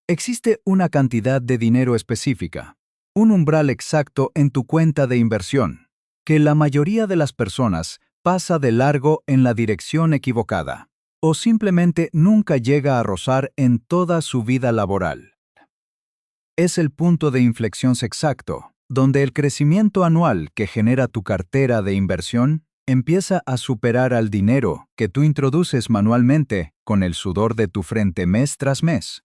Existe una cantidad de dinero específica, un umbral exacto en tu cuenta de inversión, que la mayoría de las personas pasa de largo en la dirección equivocada, o simplemente nunca llega a rozar en toda su vida laboral. Es el punto de inflexión exacto, donde el crecimiento anual que genera tu cartera de inversión empieza a superar al dinero que tú introduces manualmente con el sudor de tu frente mes tras mes.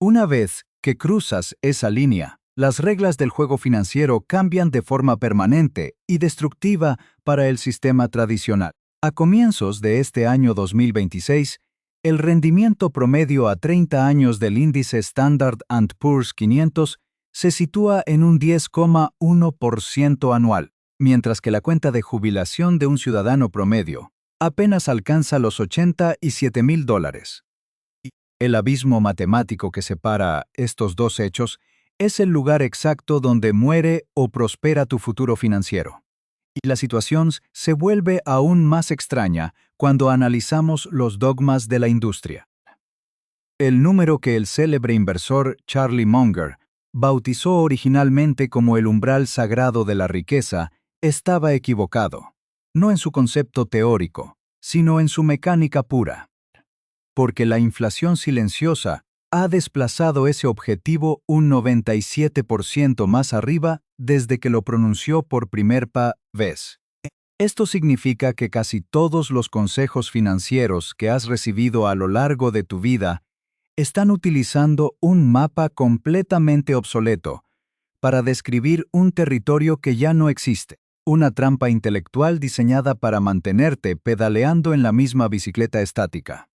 Una vez que cruzas esa línea, las reglas del juego financiero cambian de forma permanente y destructiva para el sistema tradicional. A comienzos de este año 2026, el rendimiento promedio a 30 años del índice Standard & Poor's 500 se sitúa en un 10,1% anual, mientras que la cuenta de jubilación de un ciudadano promedio apenas alcanza los $87,000. El abismo matemático que separa estos dos hechos es el lugar exacto donde muere o prospera tu futuro financiero. Y la situación se vuelve aún más extraña cuando analizamos los dogmas de la industria. El número que el célebre inversor Charlie Munger bautizó originalmente como el umbral sagrado de la riqueza estaba equivocado, no en su concepto teórico, sino en su mecánica pura. Porque la inflación silenciosa ha desplazado ese objetivo un 97% más arriba desde que lo pronunció por primera vez. Esto significa que casi todos los consejos financieros que has recibido a lo largo de tu vida están utilizando un mapa completamente obsoleto para describir un territorio que ya no existe, una trampa intelectual diseñada para mantenerte pedaleando en la misma bicicleta estática.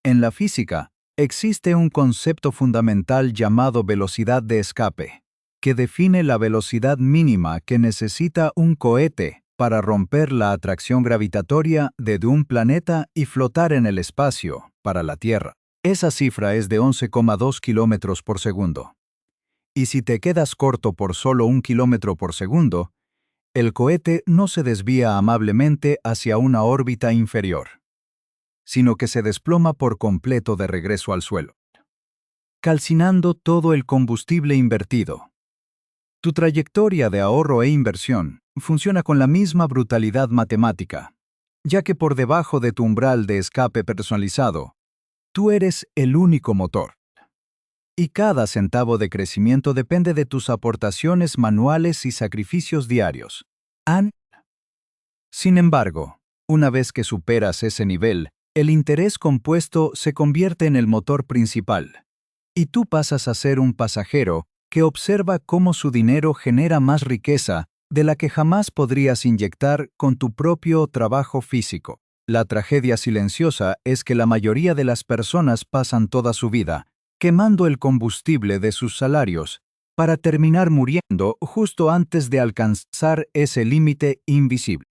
En la física, existe un concepto fundamental llamado velocidad de escape, que define la velocidad mínima que necesita un cohete para romper la atracción gravitatoria de un planeta y flotar en el espacio para la Tierra. Esa cifra es de 11,2 kilómetros por segundo. Y si te quedas corto por solo 1 kilómetro por segundo, el cohete no se desvía amablemente hacia una órbita inferior, sino que se desploma por completo de regreso al suelo, calcinando todo el combustible invertido. Tu trayectoria de ahorro e inversión funciona con la misma brutalidad matemática, ya que por debajo de tu umbral de escape personalizado, tú eres el único motor. Y cada centavo de crecimiento depende de tus aportaciones manuales y sacrificios diarios. Sin embargo, una vez que superas ese nivel, el interés compuesto se convierte en el motor principal, y tú pasas a ser un pasajero que observa cómo su dinero genera más riqueza de la que jamás podrías inyectar con tu propio trabajo físico. La tragedia silenciosa es que la mayoría de las personas pasan toda su vida quemando el combustible de sus salarios para terminar muriendo justo antes de alcanzar ese límite invisible.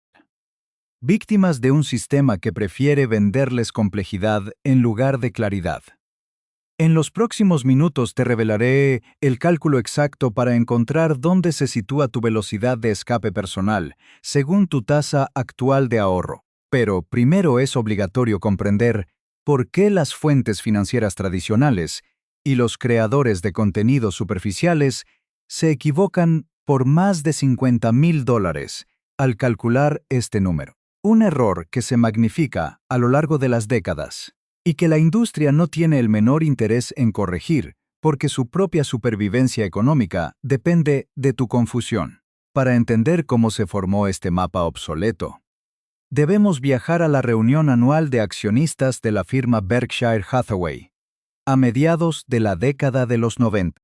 Víctimas de un sistema que prefiere venderles complejidad en lugar de claridad. En los próximos minutos te revelaré el cálculo exacto para encontrar dónde se sitúa tu velocidad de escape personal, según tu tasa actual de ahorro. Pero primero es obligatorio comprender por qué las fuentes financieras tradicionales y los creadores de contenidos superficiales se equivocan por más de $50,000 al calcular este número. Un error que se magnifica a lo largo de las décadas y que la industria no tiene el menor interés en corregir porque su propia supervivencia económica depende de tu confusión. Para entender cómo se formó este mapa obsoleto, debemos viajar a la reunión anual de accionistas de la firma Berkshire Hathaway, a mediados de la década de los 90,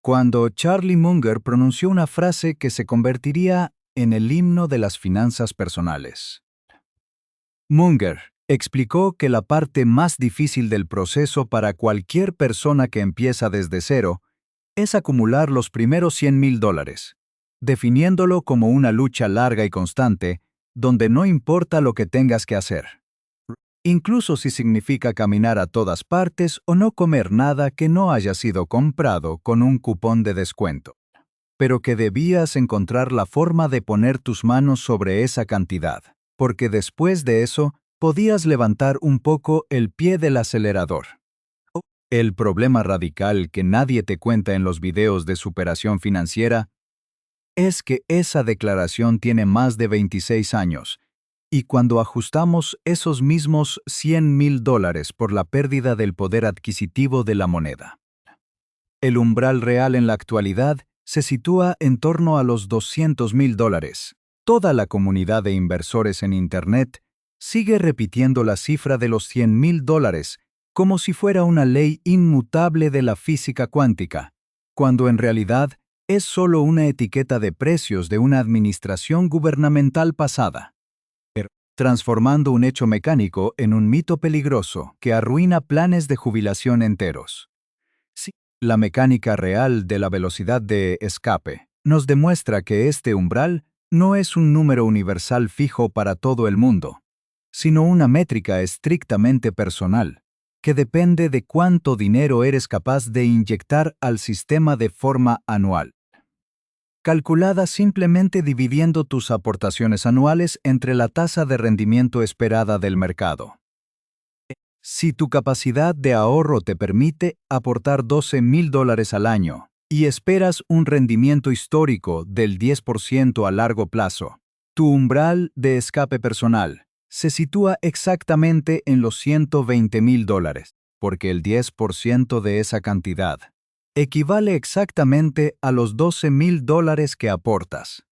cuando Charlie Munger pronunció una frase que se convertiría en el himno de las finanzas personales. Munger explicó que la parte más difícil del proceso para cualquier persona que empieza desde cero es acumular los primeros $100,000, definiéndolo como una lucha larga y constante, donde no importa lo que tengas que hacer, incluso si significa caminar a todas partes o no comer nada que no haya sido comprado con un cupón de descuento, pero que debías encontrar la forma de poner tus manos sobre esa cantidad, porque después de eso podías levantar un poco el pie del acelerador. El problema radical que nadie te cuenta en los videos de superación financiera es que esa declaración tiene más de 26 años, y cuando ajustamos esos mismos $100,000 por la pérdida del poder adquisitivo de la moneda, el umbral real en la actualidad se sitúa en torno a los $200,000. Toda la comunidad de inversores en Internet sigue repitiendo la cifra de los $100,000 como si fuera una ley inmutable de la física cuántica, cuando en realidad es solo una etiqueta de precios de una administración gubernamental pasada, transformando un hecho mecánico en un mito peligroso que arruina planes de jubilación enteros. Sí, la mecánica real de la velocidad de escape nos demuestra que este umbral no es un número universal fijo para todo el mundo, sino una métrica estrictamente personal, que depende de cuánto dinero eres capaz de inyectar al sistema de forma anual, calculada simplemente dividiendo tus aportaciones anuales entre la tasa de rendimiento esperada del mercado. Si tu capacidad de ahorro te permite aportar $12,000 al año y esperas un rendimiento histórico del 10% a largo plazo, tu umbral de escape personal se sitúa exactamente en los $120,000, porque el 10% de esa cantidad equivale exactamente a los $12,000 que aportas,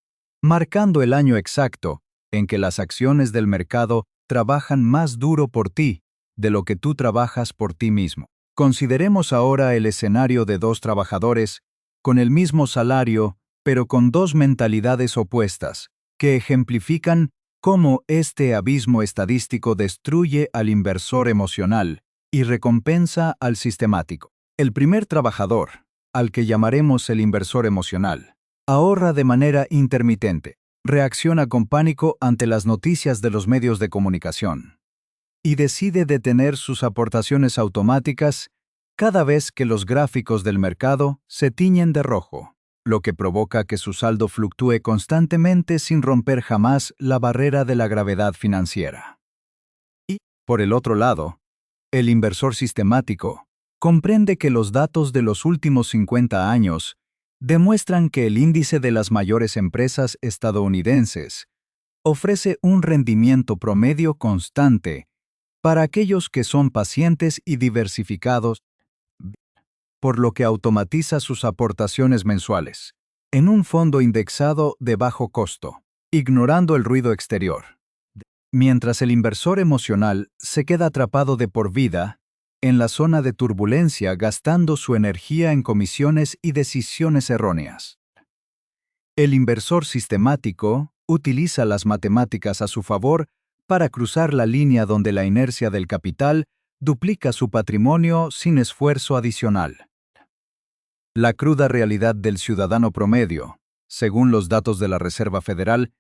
marcando el año exacto en que las acciones del mercado trabajan más duro por ti de lo que tú trabajas por ti mismo. Consideremos ahora el escenario de dos trabajadores con el mismo salario, pero con dos mentalidades opuestas, que ejemplifican cómo este abismo estadístico destruye al inversor emocional y recompensa al sistemático. El primer trabajador, al que llamaremos el inversor emocional, ahorra de manera intermitente, reacciona con pánico ante las noticias de los medios de comunicación y decide detener sus aportaciones automáticas cada vez que los gráficos del mercado se tiñen de rojo, lo que provoca que su saldo fluctúe constantemente sin romper jamás la barrera de la gravedad financiera. Y, por el otro lado, el inversor sistemático comprende que los datos de los últimos 50 años demuestran que el índice de las mayores empresas estadounidenses ofrece un rendimiento promedio constante para aquellos que son pacientes y diversificados, por lo que automatiza sus aportaciones mensuales en un fondo indexado de bajo costo, ignorando el ruido exterior. Mientras el inversor emocional se queda atrapado de por vida en la zona de turbulencia gastando su energía en comisiones y decisiones erróneas. El inversor sistemático utiliza las matemáticas a su favor para cruzar la línea donde la inercia del capital duplica su patrimonio sin esfuerzo adicional. La cruda realidad del ciudadano promedio, según los datos de la Reserva Federal,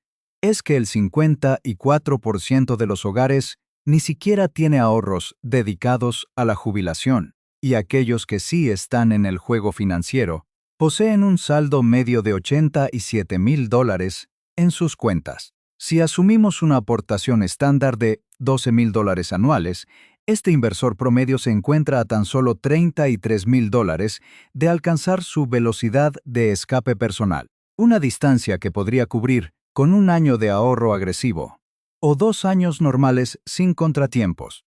es que el 54% de los hogares ni siquiera tiene ahorros dedicados a la jubilación, y aquellos que sí están en el juego financiero poseen un saldo medio de $87,000 en sus cuentas. Si asumimos una aportación estándar de $12,000 anuales, este inversor promedio se encuentra a tan solo $33,000 de alcanzar su velocidad de escape personal, una distancia que podría cubrir con un año de ahorro agresivo o 2 años normales sin contratiempos.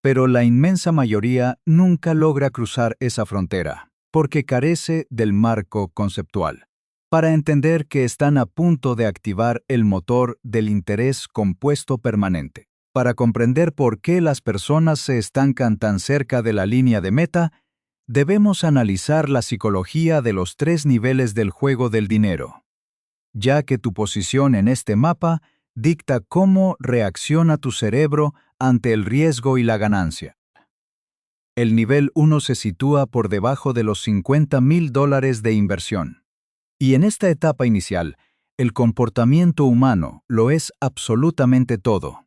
Pero la inmensa mayoría nunca logra cruzar esa frontera, porque carece del marco conceptual, para entender que están a punto de activar el motor del interés compuesto permanente. Para comprender por qué las personas se estancan tan cerca de la línea de meta, debemos analizar la psicología de los 3 niveles del juego del dinero, ya que tu posición en este mapa dicta cómo reacciona tu cerebro ante el riesgo y la ganancia. El nivel 1 se sitúa por debajo de los $50,000 de inversión. Y en esta etapa inicial, el comportamiento humano lo es absolutamente todo,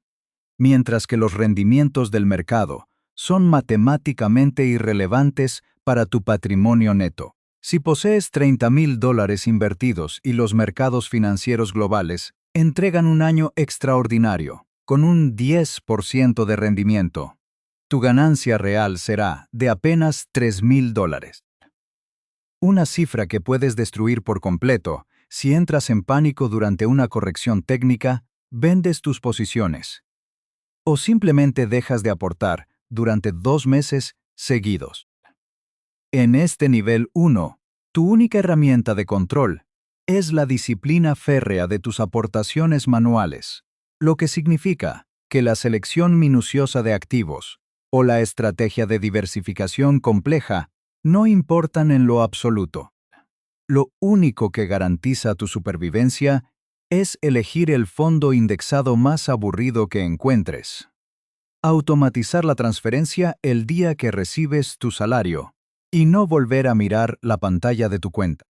mientras que los rendimientos del mercado son matemáticamente irrelevantes para tu patrimonio neto. Si posees $30,000 invertidos y los mercados financieros globales entregan un año extraordinario, con un 10% de rendimiento. Tu ganancia real será de apenas $3,000. Una cifra que puedes destruir por completo si entras en pánico durante una corrección técnica, vendes tus posiciones o simplemente dejas de aportar durante 2 meses seguidos. En este nivel 1, tu única herramienta de control es la disciplina férrea de tus aportaciones manuales, lo que significa que la selección minuciosa de activos o la estrategia de diversificación compleja no importan en lo absoluto. Lo único que garantiza tu supervivencia es elegir el fondo indexado más aburrido que encuentres. Automatizar la transferencia el día que recibes tu salario y no volver a mirar la pantalla de tu cuenta.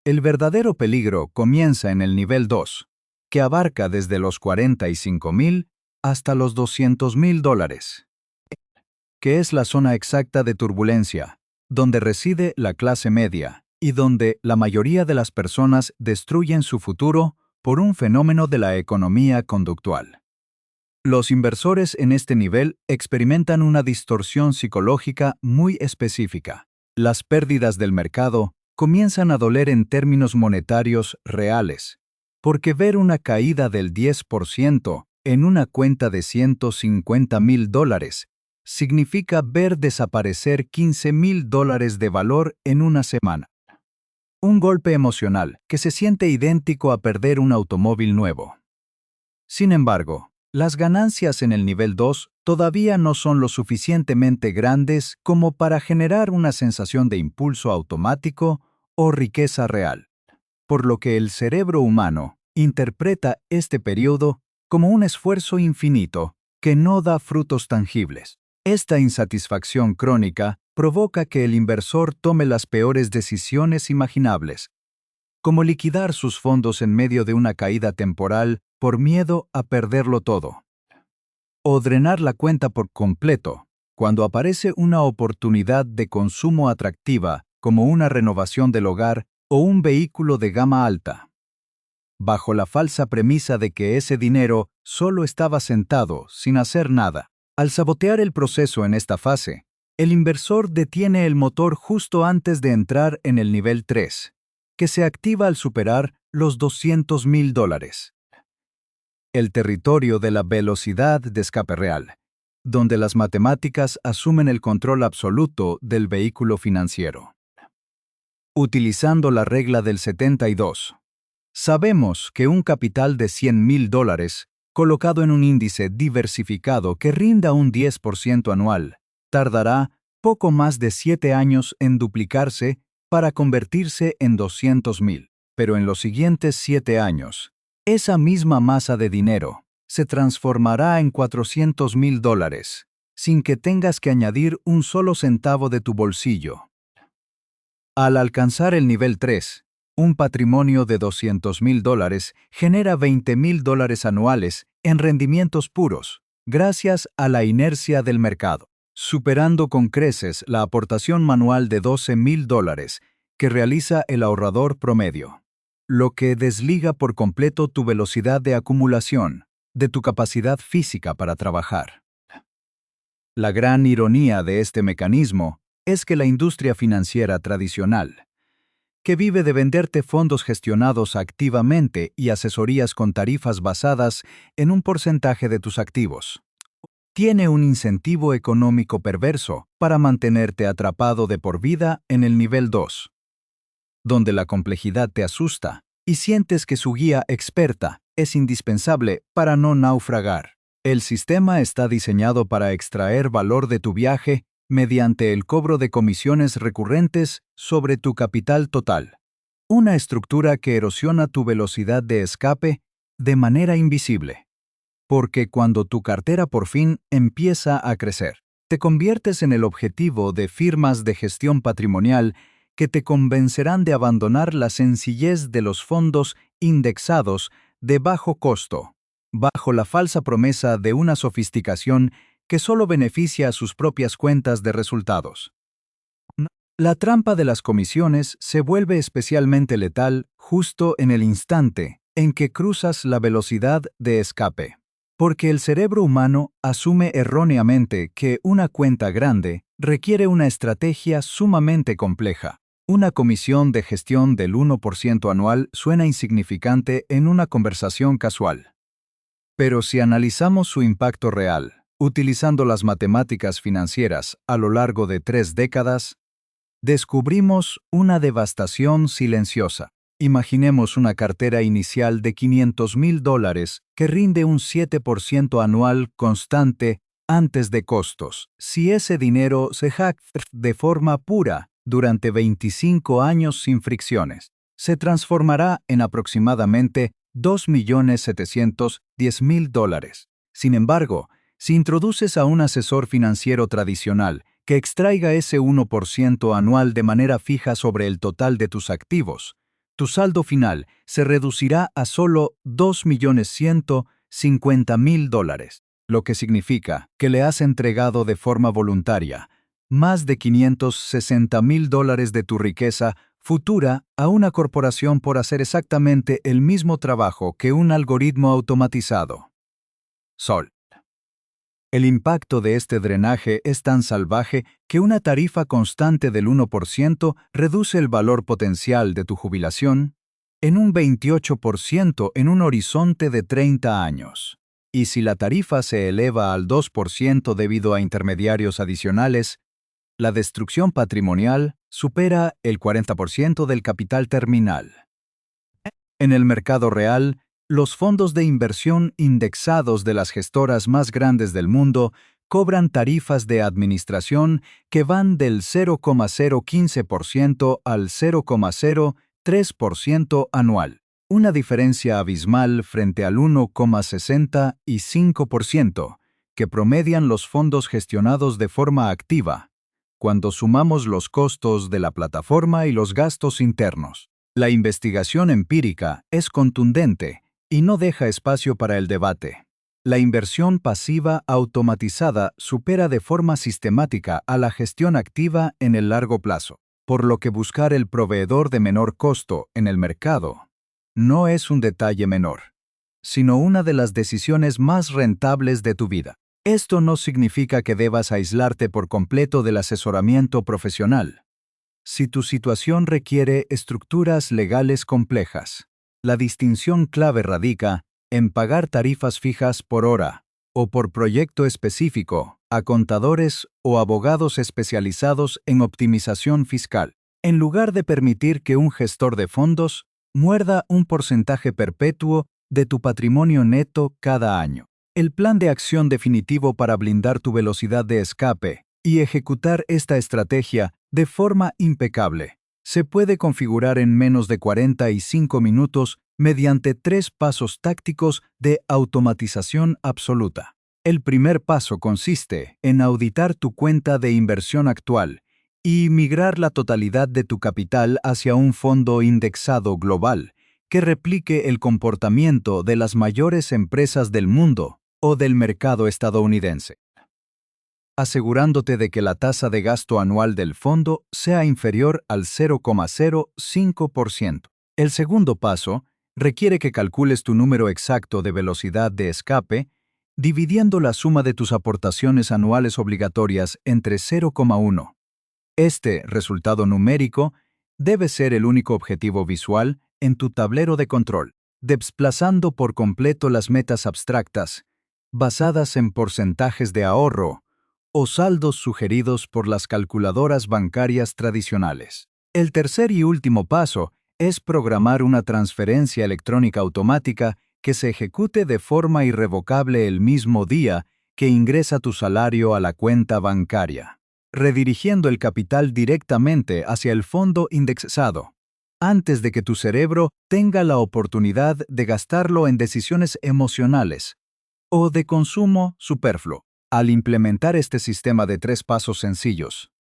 El verdadero peligro comienza en el nivel 2, que abarca desde los $45,000 hasta los $200,000, que es la zona exacta de turbulencia, donde reside la clase media y donde la mayoría de las personas destruyen su futuro por un fenómeno de la economía conductual. Los inversores en este nivel experimentan una distorsión psicológica muy específica. Las pérdidas del mercado comienzan a doler en términos monetarios reales, porque ver una caída del 10% en una cuenta de $150,000 significa ver desaparecer $15,000 de valor en una semana. Un golpe emocional que se siente idéntico a perder un automóvil nuevo. Sin embargo, las ganancias en el nivel 2 todavía no son lo suficientemente grandes como para generar una sensación de impulso automático o riqueza real, por lo que el cerebro humano interpreta este periodo como un esfuerzo infinito que no da frutos tangibles. Esta insatisfacción crónica provoca que el inversor tome las peores decisiones imaginables, como liquidar sus fondos en medio de una caída temporal por miedo a perderlo todo, o drenar la cuenta por completo cuando aparece una oportunidad de consumo atractiva como una renovación del hogar o un vehículo de gama alta, bajo la falsa premisa de que ese dinero solo estaba sentado sin hacer nada. Al sabotear el proceso en esta fase, el inversor detiene el motor justo antes de entrar en el nivel 3, que se activa al superar los $200,000. El territorio de la velocidad de escape real, donde las matemáticas asumen el control absoluto del vehículo financiero. Utilizando la regla del 72, sabemos que un capital de $100,000 colocado en un índice diversificado que rinda un 10% anual, tardará poco más de 7 años en duplicarse para convertirse en 200,000. Pero en los siguientes 7 años, esa misma masa de dinero se transformará en $400,000, sin que tengas que añadir un solo centavo de tu bolsillo. Al alcanzar el nivel 3, un patrimonio de $200,000 genera $20,000 anuales en rendimientos puros, gracias a la inercia del mercado, superando con creces la aportación manual de $12,000 que realiza el ahorrador promedio, lo que desliga por completo tu velocidad de acumulación de tu capacidad física para trabajar. La gran ironía de este mecanismo es que la industria financiera tradicional, que vive de venderte fondos gestionados activamente y asesorías con tarifas basadas en un porcentaje de tus activos, tiene un incentivo económico perverso para mantenerte atrapado de por vida en el nivel 2, donde la complejidad te asusta y sientes que su guía experta es indispensable para no naufragar. El sistema está diseñado para extraer valor de tu viaje mediante el cobro de comisiones recurrentes sobre tu capital total. Una estructura que erosiona tu velocidad de escape de manera invisible. Porque cuando tu cartera por fin empieza a crecer, te conviertes en el objetivo de firmas de gestión patrimonial que te convencerán de abandonar la sencillez de los fondos indexados de bajo costo, bajo la falsa promesa de una sofisticación que solo beneficia a sus propias cuentas de resultados. La trampa de las comisiones se vuelve especialmente letal justo en el instante en que cruzas la velocidad de escape. Porque el cerebro humano asume erróneamente que una cuenta grande requiere una estrategia sumamente compleja. Una comisión de gestión del 1% anual suena insignificante en una conversación casual. Pero si analizamos su impacto real, utilizando las matemáticas financieras a lo largo de 3 décadas, descubrimos una devastación silenciosa. Imaginemos una cartera inicial de $500,000 que rinde un 7% anual constante antes de costos. Si ese dinero se hackea de forma pura durante 25 años sin fricciones, se transformará en aproximadamente $2,710,000. Sin embargo, si introduces a un asesor financiero tradicional que extraiga ese 1% anual de manera fija sobre el total de tus activos, tu saldo final se reducirá a solo $2,150,000, lo que significa que le has entregado de forma voluntaria más de $560,000 de tu riqueza futura a una corporación por hacer exactamente el mismo trabajo que un algoritmo automatizado. Sol. El impacto de este drenaje es tan salvaje que una tarifa constante del 1% reduce el valor potencial de tu jubilación en un 28% en un horizonte de 30 años. Y si la tarifa se eleva al 2% debido a intermediarios adicionales, la destrucción patrimonial supera el 40% del capital terminal. En el mercado real, los fondos de inversión indexados de las gestoras más grandes del mundo cobran tarifas de administración que van del 0,015% al 0,03% anual, una diferencia abismal frente al 1,65% que promedian los fondos gestionados de forma activa, cuando sumamos los costos de la plataforma y los gastos internos. La investigación empírica es contundente y no deja espacio para el debate. La inversión pasiva automatizada supera de forma sistemática a la gestión activa en el largo plazo, por lo que buscar el proveedor de menor costo en el mercado no es un detalle menor, sino una de las decisiones más rentables de tu vida. Esto no significa que debas aislarte por completo del asesoramiento profesional. Si tu situación requiere estructuras legales complejas, la distinción clave radica en pagar tarifas fijas por hora o por proyecto específico a contadores o abogados especializados en optimización fiscal, en lugar de permitir que un gestor de fondos muerda un porcentaje perpetuo de tu patrimonio neto cada año. El plan de acción definitivo para blindar tu velocidad de escape y ejecutar esta estrategia de forma impecable se puede configurar en menos de 45 minutos mediante 3 pasos tácticos de automatización absoluta. El primer paso consiste en auditar tu cuenta de inversión actual y migrar la totalidad de tu capital hacia un fondo indexado global que replique el comportamiento de las mayores empresas del mundo o del mercado estadounidense, asegurándote de que la tasa de gasto anual del fondo sea inferior al 0,05%. El segundo paso requiere que calcules tu número exacto de velocidad de escape, dividiendo la suma de tus aportaciones anuales obligatorias entre 0,1. Este resultado numérico debe ser el único objetivo visual en tu tablero de control, desplazando por completo las metas abstractas, basadas en porcentajes de ahorro o saldos sugeridos por las calculadoras bancarias tradicionales. El tercer y último paso es programar una transferencia electrónica automática que se ejecute de forma irrevocable el mismo día que ingresa tu salario a la cuenta bancaria, redirigiendo el capital directamente hacia el fondo indexado, antes de que tu cerebro tenga la oportunidad de gastarlo en decisiones emocionales o de consumo superfluo. Al implementar este sistema de 3 pasos sencillos,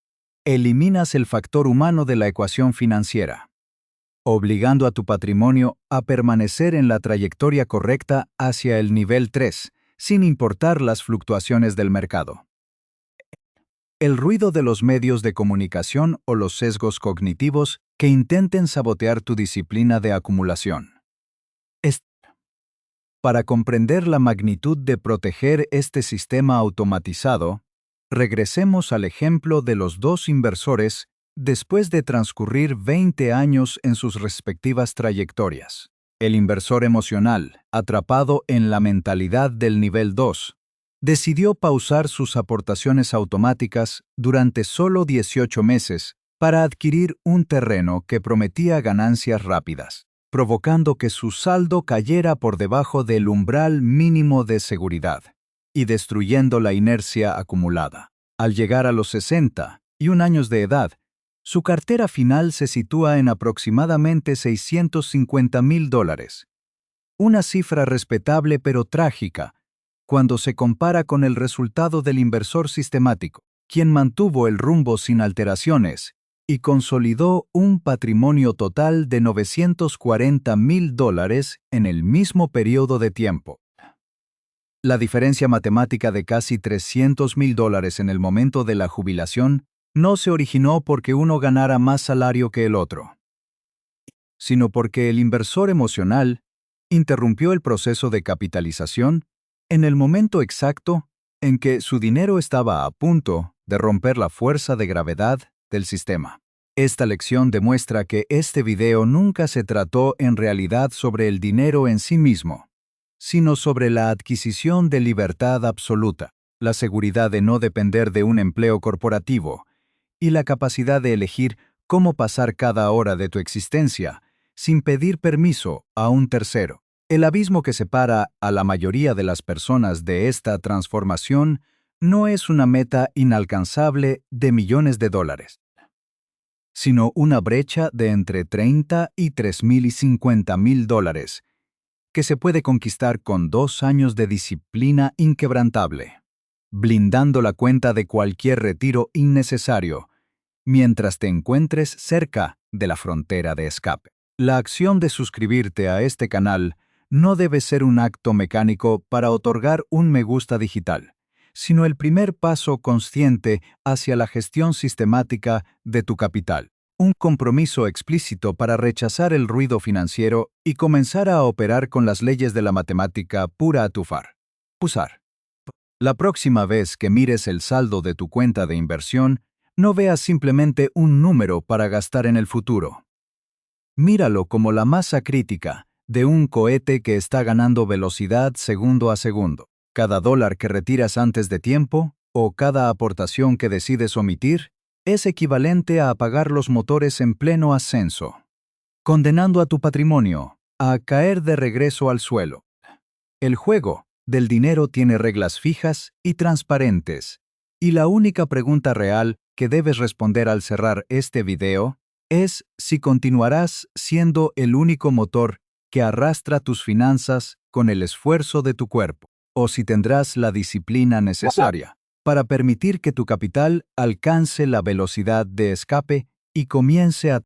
eliminas el factor humano de la ecuación financiera, obligando a tu patrimonio a permanecer en la trayectoria correcta hacia el nivel 3, sin importar las fluctuaciones del mercado. El ruido de los medios de comunicación o los sesgos cognitivos que intenten sabotear tu disciplina de acumulación. Para comprender la magnitud de proteger este sistema automatizado, regresemos al ejemplo de los dos inversores después de transcurrir 20 años en sus respectivas trayectorias. El inversor emocional, atrapado en la mentalidad del nivel 2, decidió pausar sus aportaciones automáticas durante solo 18 meses para adquirir un terreno que prometía ganancias rápidas, provocando que su saldo cayera por debajo del umbral mínimo de seguridad y destruyendo la inercia acumulada. Al llegar a los 61 años de edad, su cartera final se sitúa en aproximadamente $650,000, una cifra respetable pero trágica cuando se compara con el resultado del inversor sistemático, quien mantuvo el rumbo sin alteraciones y consolidó un patrimonio total de $940,000 en el mismo periodo de tiempo. La diferencia matemática de casi $300,000 en el momento de la jubilación no se originó porque uno ganara más salario que el otro, sino porque el inversor emocional interrumpió el proceso de capitalización en el momento exacto en que su dinero estaba a punto de romper la fuerza de gravedad del sistema. Esta lección demuestra que este video nunca se trató en realidad sobre el dinero en sí mismo, sino sobre la adquisición de libertad absoluta, la seguridad de no depender de un empleo corporativo y la capacidad de elegir cómo pasar cada hora de tu existencia sin pedir permiso a un tercero. El abismo que separa a la mayoría de las personas de esta transformación no es una meta inalcanzable de millones de dólares, sino una brecha de entre $30,000 y $3,050,000 que se puede conquistar con 2 años de disciplina inquebrantable, blindando la cuenta de cualquier retiro innecesario mientras te encuentres cerca de la frontera de escape. La acción de suscribirte a este canal no debe ser un acto mecánico para otorgar un me gusta digital, sino el primer paso consciente hacia la gestión sistemática de tu capital. Un compromiso explícito para rechazar el ruido financiero y comenzar a operar con las leyes de la matemática pura a tu far. Usar. La próxima vez que mires el saldo de tu cuenta de inversión, no veas simplemente un número para gastar en el futuro. Míralo como la masa crítica de un cohete que está ganando velocidad segundo a segundo. Cada dólar que retiras antes de tiempo o cada aportación que decides omitir es equivalente a apagar los motores en pleno ascenso, condenando a tu patrimonio a caer de regreso al suelo. El juego del dinero tiene reglas fijas y transparentes, y la única pregunta real que debes responder al cerrar este video es si continuarás siendo el único motor que arrastra tus finanzas con el esfuerzo de tu cuerpo, o si tendrás la disciplina necesaria para permitir que tu capital alcance la velocidad de escape y comience a